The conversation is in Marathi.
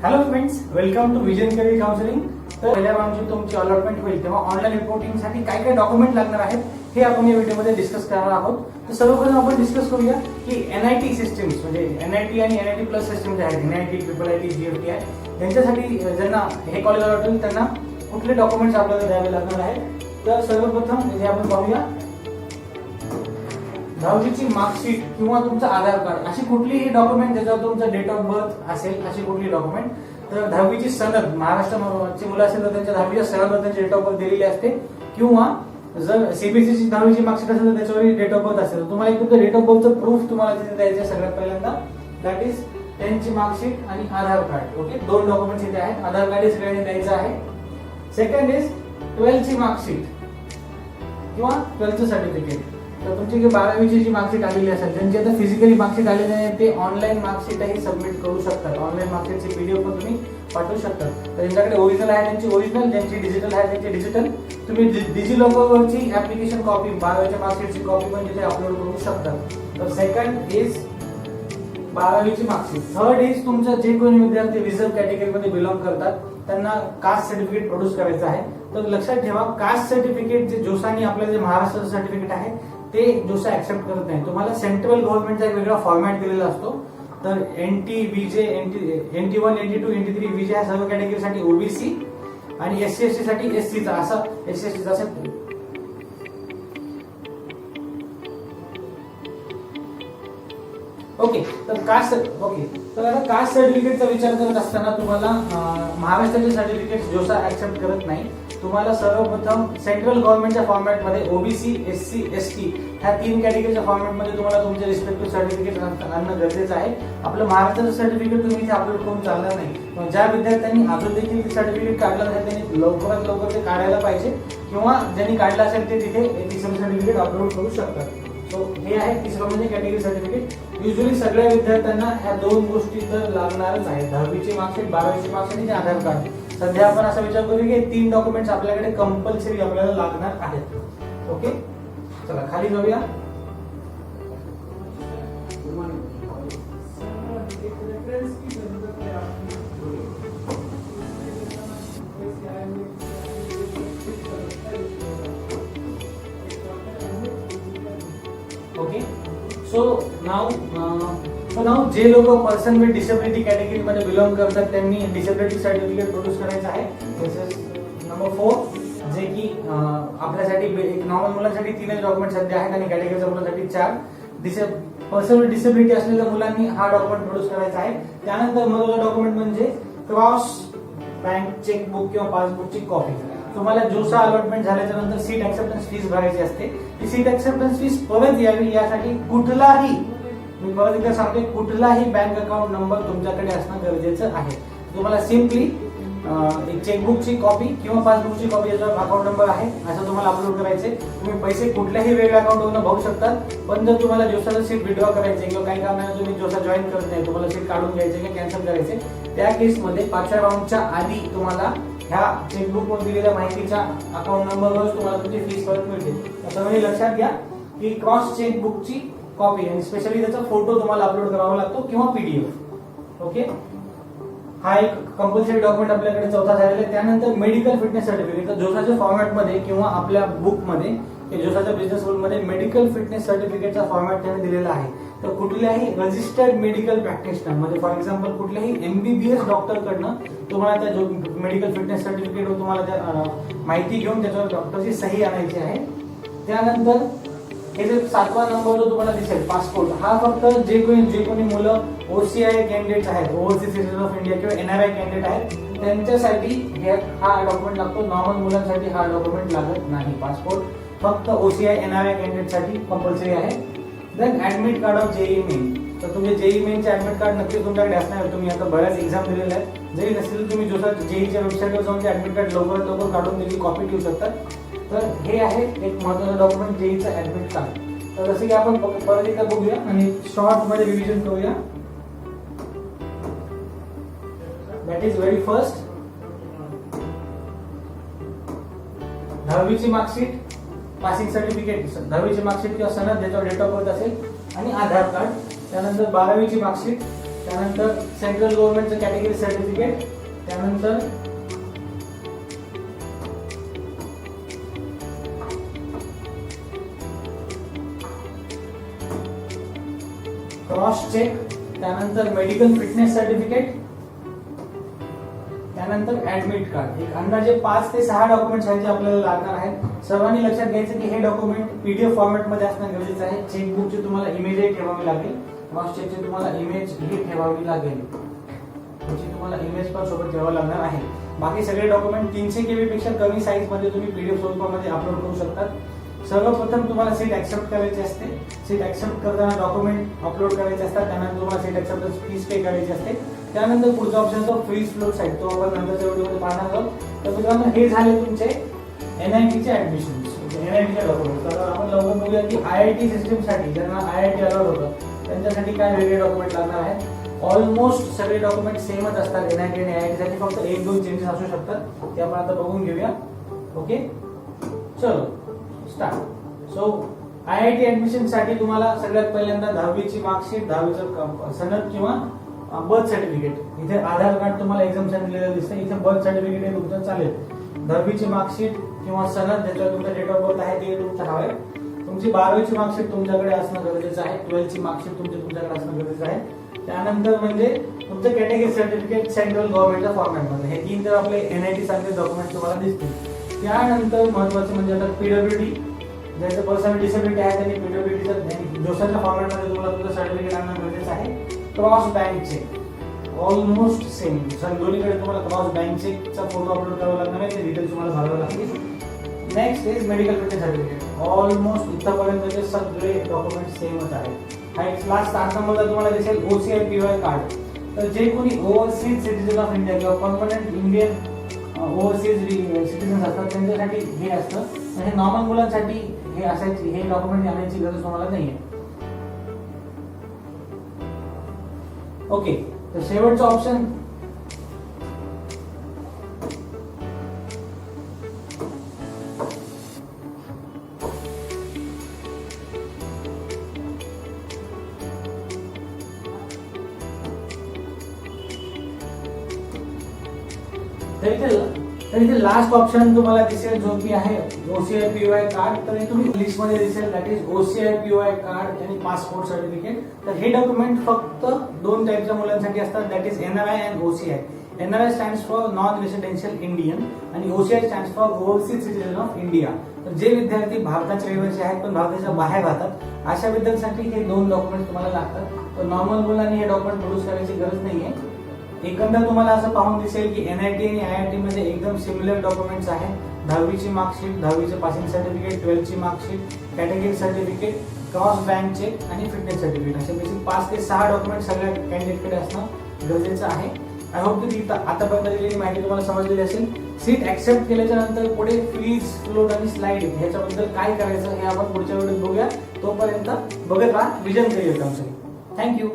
Hello friends, welcome to vision career counselling. तर पहिल्या राऊंडची तुमची अलॉटमेंट होईल तेव्हा ऑनलाईन रिपोर्टिंगसाठी काय काय डॉक्युमेंट लागणार आहेत हे आपण या व्हिडिओमध्ये डिस्कस करणार आहोत. तर सर्वप्रथम आपण डिस्कस करूया की एनआयटी सिस्टम्स म्हणजे एनआयटी आणि एनआयटी प्लस सिस्टम जे आहेत, एनआयटी, ट्रिपल आयटी, जीएफटीआय, त्यांच्यासाठी ज्यांना हे कॉलेज अलॉट होईल त्यांना कुठले डॉक्युमेंट्स आपल्याला द्यावे लागणार आहेत. तर सर्वप्रथम जे आपण पाहूया, 10वीची मार्कशीट किंवा तुमचं आधार कार्ड, अशी कुठलीही डॉक्युमेंट ज्याच्यावर तुमचं डेट ऑफ बर्थ असेल, अशी कुठली डॉक्युमेंट. तर 10वीची सनद, महाराष्ट्राची मुलं असेल तर त्यांच्या 10वीच्या सनदवर त्यांची डेट ऑफ बर्थ दिलेली असते, किंवा जर सीबीएसईची 10वीची मार्कशीट असेल तर त्याच्यावर डेट ऑफ बर्थ असेल, तुम्हाला एक तुमचं डेट ऑफ बर्थचं प्रूफ तुम्हाला तिथे द्यायचं सगळ्यात पहिल्यांदा. दॅट इज 10ची मार्कशीट आणि आधार कार्ड. ओके, दोन डॉक्युमेंट्स इथे आहेत. आधार कार्ड सगळ्यांनी द्यायचं आहे. सेकंड इज 12ची मार्कशीट किंवा 12चं सर्टिफिकेट. तर तुमची जी 12वीची जी मार्कशीट आलेली असेल, ज्यांची आता फिजिकली मार्कशीट आलेली आहे ते ऑनलाईन मार्कशीटही सबमिट करू शकतात. ऑनलाईन मार्कशीटची पीडीएफ पण तुम्ही पाठवू शकता. तर ज्यांच्याकडे ओरिजिनल आहे त्यांची ओरिजिनल, ज्यांची डिजिटल आहे त्यांची डिजिटल. तुम्ही डिजी लॉकरवरची ऍप्लिकेशन कॉपी, 12वीच्या मार्कशीटची कॉपी पण तिथे अपलोड करू शकता. तर सेकंड इज 12वीची मार्कशीट. थर्ड इज तुमचं जे कोणी विद्यार्थी रिझर्व कॅटेगरीमध्ये बिलॉंग करतात त्यांना कास्ट सर्टिफिकेट प्रोड्यूस करायचं आहे. तर लक्षात ठेवा, कास्ट सर्टिफिकेट जे जोसानी आपलं जे महाराष्ट्राचं सर्टिफिकेट आहे ते जोसा ऍक्सेप्ट करत नाही. तुम्हाला सेंट्रल गव्हर्नमेंटचा एक वेगळा फॉर्मॅट दिलेला असतो. तर एनटी, बीजे, NT1, NT2, NT3, बीजे ह्या सर्व कॅटेगरीसाठी ओबीसी आणि SC ST साठी SCचा, असं SC ST चा. ओके, तर कास्ट सर्टिफिकेटचा विचार करत असताना तुम्हाला महाराष्ट्राचे सर्टिफिकेट जोसा ऍक्सेप्ट करत नाही. तुम्हाला सर्वप्रथम सेंट्रल गव्हर्नमेंटच्या फॉर्मॅटमध्ये ओबीसी, SC ST ह्या तीन कॅटेगरीच्या फॉर्मॅटमध्ये तुम्हाला तुमचे रिस्पेक्टिव्ह सर्टिफिकेट आणणं गरजेचं आहे. आपलं महाराष्ट्राचं सर्टिफिकेट तुम्ही इथे अपलोड करून चालणार नाही. ज्या विद्यार्थ्यांनी अजून देखील सर्टिफिकेट काढलं नाही त्यांनी लवकरात लवकर ते काढायला पाहिजे, किंवा ज्यांनी काढलं असेल ते तिथे सर्टिफिकेट अपलोड करू शकतात. सो हे आहे तिसरं म्हणजे कॅटेगरी सर्टिफिकेट. युजली सगळ्या विद्यार्थ्यांना ह्या दोन गोष्टी तर लागणारच आहेत, 10वीची मार्कशीट, 12वीची मार्कशीट आणि आधार कार्ड. सध्या आपण असा विचार करू की 3 डॉक्युमेंट्स आपल्याकडे कंपल्सरी आपल्याला लागणार आहेत. ओके, चला खाली जाऊया. ओके, सो नाव जे लोक पर्सन विथ डिसेबिलिटी कॅटेगरी मध्ये बिलॉंग करतात त्यांनी डिसेबिलिटी सर्टिफिकेट प्रोड्यूस करायचं आहे. नंबर 4, जे की आपल्यासाठी एक नॉर्मल मुलांसाठी 3 डॉक्युमेंट सध्या आहेत आणि कॅटेगरीच्या मुलांसाठी 4. पर्सन विथ डिसेबिलिटी असलेल्या मुलांनी हा डॉक्युमेंट प्रोड्यूस करायचा आहे. त्यानंतर महत्त्वाचा डॉक्युमेंट म्हणजे क्रॉस बँक चेकबुक किंवा पासबुकची कॉपी. तुम्हाला जोसा अलॉटमेंट झाल्याच्या नंतर सीट ऍक्सेप्टन्स फीस भरायची असते. ती सीट ऍक्सेप्टन्स फीस परत यावी यासाठी कुठलाही, मी परत एकदा सांगतोय, कुठलाही बँक अकाउंट नंबर तुमच्याकडे असणं गरजेचं आहे. तुम्हाला सिम्पली एक चेकबुकची कॉपी किंवा पासबुकची कॉपी याचा अकाउंट नंबर आहे असं तुम्हाला अपलोड करायचे. तुम्ही पैसे कुठल्याही वेगळ्या अकाउंटवरून भरू शकता. पण जर तुम्हाला जोसाचं सीट विड्रॉ करायचे किंवा काही कारणाने तुम्ही जोसा जॉईन करत नाही, तुम्हाला सीट काढून घ्यायचे किंवा कॅन्सल करायचे, त्या केसमध्ये 5व्या राऊंडच्या आधी तुम्हाला ह्या चेकबुकवर दिलेल्या माहितीच्या अकाउंट नंबरवर तुम्हाला तुमची फीस परत मिळते. त्याच्यामुळे लक्षात घ्या की क्रॉस चेकबुकची कॉपी आणि स्पेशली त्याचा फोटो तुम्हाला अपलोड करावा लागतो किंवा PDF. ओके, हा एक कंपल्सरी डॉक्युमेंट आपल्याकडे चौथा झालेला आहे. त्यानंतर मेडिकल फिटनेस सर्टिफिकेट. तर जोसाच्या फॉर्मॅटमध्ये किंवा आपल्या बुकमध्ये जोसाच्या बिझनेस बुकमध्ये मेडिकल फिटनेस सर्टिफिकेटचा फॉर्मॅट त्याने दिलेला आहे. तर कुठल्याही रजिस्टर्ड मेडिकल प्रॅक्टिशनर म्हणजे फॉर एक्झाम्पल कुठल्याही MBBS डॉक्टर कडनं तुम्हाला त्या मेडिकल फिटनेस सर्टिफिकेटवर तुम्हाला त्या माहिती घेऊन त्याच्यावर डॉक्टरची सही आणायची आहे. त्यानंतर हे जे 7वा नंबर जो तुम्हाला दिसेल पासपोर्ट, हा फक्त जे कोणी मुलं OCI कॅन्डिडेट आहेत, ओव्हरसीज सिटीजन ऑफ इंडिया किंवा NRI कॅन्डिडेट आहेत त्यांच्यासाठी हा डॉक्युमेंट लागतो. नॉर्मल मुलांसाठी हा डॉक्युमेंट लागत नाही. पासपोर्ट फक्त OCI NRI कॅन्डिडेट साठी कंपल्सरी आहे. Then admit card of JEE main. तर तुम्ही JEE मेनचे ऍडमिट कार्ड नक्की तुमच्याकडे असणार. तुम्ही आता बऱ्याच एक्झाम दिलेल्या आहेत. जरी नसेल तुम्ही जोसा JEEच्या वेबसाईटवर जाऊन ते ऍडमिट कार्ड लवकरात लवकर काढून त्याची कॉपी ठेवू शकता. तर हे आहे एक महत्त्वाचं डॉक्युमेंट, JEEचं ऍडमिट कार्ड. तर जसं की आपण परत एकदा बघूया आणि शॉर्ट मध्ये रिव्हिजन करूया. दॅट इज व्हेरी फर्स्ट 10वीची मार्कशीट, पासिंग सर्टिफिकेट, 10वीची मार्कशीट किंवा सनद ज्याच्यावर डेट ऑफ बर्थ असेल आणि आधार कार्ड. त्यानंतर 12वीची मार्कशीट, त्यानंतर सेंट्रल गव्हर्नमेंटचं कॅटेगरी सर्टिफिकेट, त्यानंतर क्रॉस चेक, त्यानंतर मेडिकल फिटनेस सर्टिफिकेट, त्यानंतर ऍडमिट कार्ड. एक अंदाजे 5 ते 6 डॉक्युमेंट्स आहेत जे आपल्याला लागणार आहेत. सर्वांनी लक्षात घ्यायचं की हे डॉक्युमेंट पीडीएफ फॉर्मॅट मध्ये असणं गरजेचं आहे. चेकबुकची तुम्हाला इमेजही ठेवावी लागेल, क्रॉस चेकची तुम्हाला इमेज ही ठेवावी लागेल, त्याची तुम्हाला इमेज पण सोबत ठेवावं लागणार आहे. बाकी सगळे डॉक्युमेंट 300 KB पेक्षा कमी साईज मध्ये तुम्ही पीडीएफ स्वरूपामध्ये अपलोड करू शकतात. सर्वप्रथम तुम्हाला सीट ऍक्सेप्ट करायची असते. सीट ऍक्सेप्ट करताना डॉक्युमेंट अपलोड करायचे असतात, त्यानंतर तुम्हाला सीट ऍक्सेप्टन्स फीस पे करायची असते. त्यानंतर पुढचा ऑप्शन जो फ्रीज फ्लोट साईट, तो आपण नंतरच्या व्हिडिओमध्ये पाहणार आहोत. तर मित्रांनो हे झाले तुमचे एनआयटीचे ऍडमिशन्स, एनआयटीचे डॉक्युमेंट. तर आपण लवकर बघूया की आयआयटी सिस्टम साठी ज्यांना आयआयटी अलाउड होतं त्यांच्यासाठी काय वेगळे डॉक्युमेंट लागणार आहेत. ऑलमोस्ट सगळे डॉक्युमेंट सेमच असतात एनआयटी आणि आयआयटी साठी, फक्त 1-2 चेंजेस असू शकतात. ते आपण आता बघून घेऊया. ओके, चलो स्टार्ट. सो आयआयटी ऍडमिशन साठी तुम्हाला सगळ्यात पहिल्यांदा 10वीची मार्कशीट, 10वीचं सनद किंवा बर्थ सर्टिफिकेट. इथे आधार कार्ड तुम्हाला एक्झाम दिलेलं दिसतं, इथे बर्थ सर्टिफिकेट हे तुमचं चालेल. 10वीची मार्कशीट किंवा सनद ज्याच्यावर तुमचा डेट ऑफ बर्थ आहे ते तुमचं हवं आहे. तुमची 12वीची मार्कशीट तुमच्याकडे असणं गरजेचं आहे. 12ची मार्कशीट तुमच्याकडे असणं गरजेचं आहे. त्यानंतर म्हणजे तुमचं कॅटेगरी सर्टिफिकेट सेंट्रल गव्हर्नमेंटच्या फॉर्मॅटमध्ये. हे 3 तर आपले एनआयटी सारखे डॉक्युमेंट तुम्हाला दिसतील. त्यानंतर महत्वाचं म्हणजे आता पीडब्ल्यूडी, ज्याचं पर्सनल डिसेबिलिटी आहे त्यांनी पीडब्ल्यूडीचं जोशाच्या फॉर्मॅटमध्ये तुम्हाला तुमचं सर्टिफिकेट आणणं गरजेचं आहे. Cross bank cheque almost same, दोन्हीकडे तुम्हाला क्रॉस बँक चेकचा फोटो अपलोड करावा लागणार आहे, ते डिटेल्स तुम्हाला भरावे लागतील. Next is medical fitness certificate. Almost इथपर्यंतचे सगळे डॉक्युमेंट सेमच आहेत. हा एक लास्ट 8 नंबरला तुम्हाला दिसेल OCI-PY कार्ड. तर जे कोणी ओव्हरसीज सिटीजन ऑफ इंडिया किंवा परमनंट इंडियन ओव्हरसीज सिटीजन असतात त्यांच्यासाठी हे असतं. हे नॉर्मल मुलांसाठी हे असायची, हे डॉक्युमेंट आणायची गरज तुम्हाला नाहीये. ओके, तर शेवटचं ऑप्शन तर इथे लास्ट ऑप्शन तुम्हाला दिसेल जो की आहे OCI-PY कार्ड. तर तुम्ही लिस्ट मध्ये दिसेल दॅट इज OCI-PY कार्ड आणि पासपोर्ट सर्टिफिकेट. तर हे डॉक्युमेंट फक्त 2 टाईपच्या मुलांसाठी असतात, that is NRI and OCI. NRI stands for non residential Indian आणि OCI stands for overseas citizen of India. तर जे विद्यार्थी भारताच्या रहिवासी आहेत पण भारताच्या बाहेर राहतात अशा विद्यार्थ्यांसाठी हे 2 डॉक्युमेंट तुम्हाला लागतात. तर नॉर्मल मुलांनी हे डॉक्युमेंट प्रोड्यूस करायची गरज नाहीये. एकंदर तुम्हाला असं पाहून दिसेल की एनआयटी आणि आयआयटी मध्ये एकदम सिमिलर डॉक्युमेंट्स आहेत. 10वीची मार्कशीट, 10वीचे पासिंग सर्टिफिकेट, 12ची marksheet, category certificate, cross bank cheque आणि फिटनेस सर्टिफिकेट असे बेसिक 5 ते 6 डॉक्युमेंट सगळ्या कॅन्डिडेटकडे असणं गरजेचं आहे. आय होप की आतापर्यंत दिलेली माहिती तुम्हाला समजलेली असेल. सीट ऍक्सेप्ट केल्याच्या नंतर पुढे फ्रीज, फ्लोट आणि स्लाइड ह्याच्याबद्दल काय करायचं हे आपण पुढच्या व्हिडिओत बघूया. तोपर्यंत बघत राहा विजन करिअर काउन्सिलिंग. थँक्यू.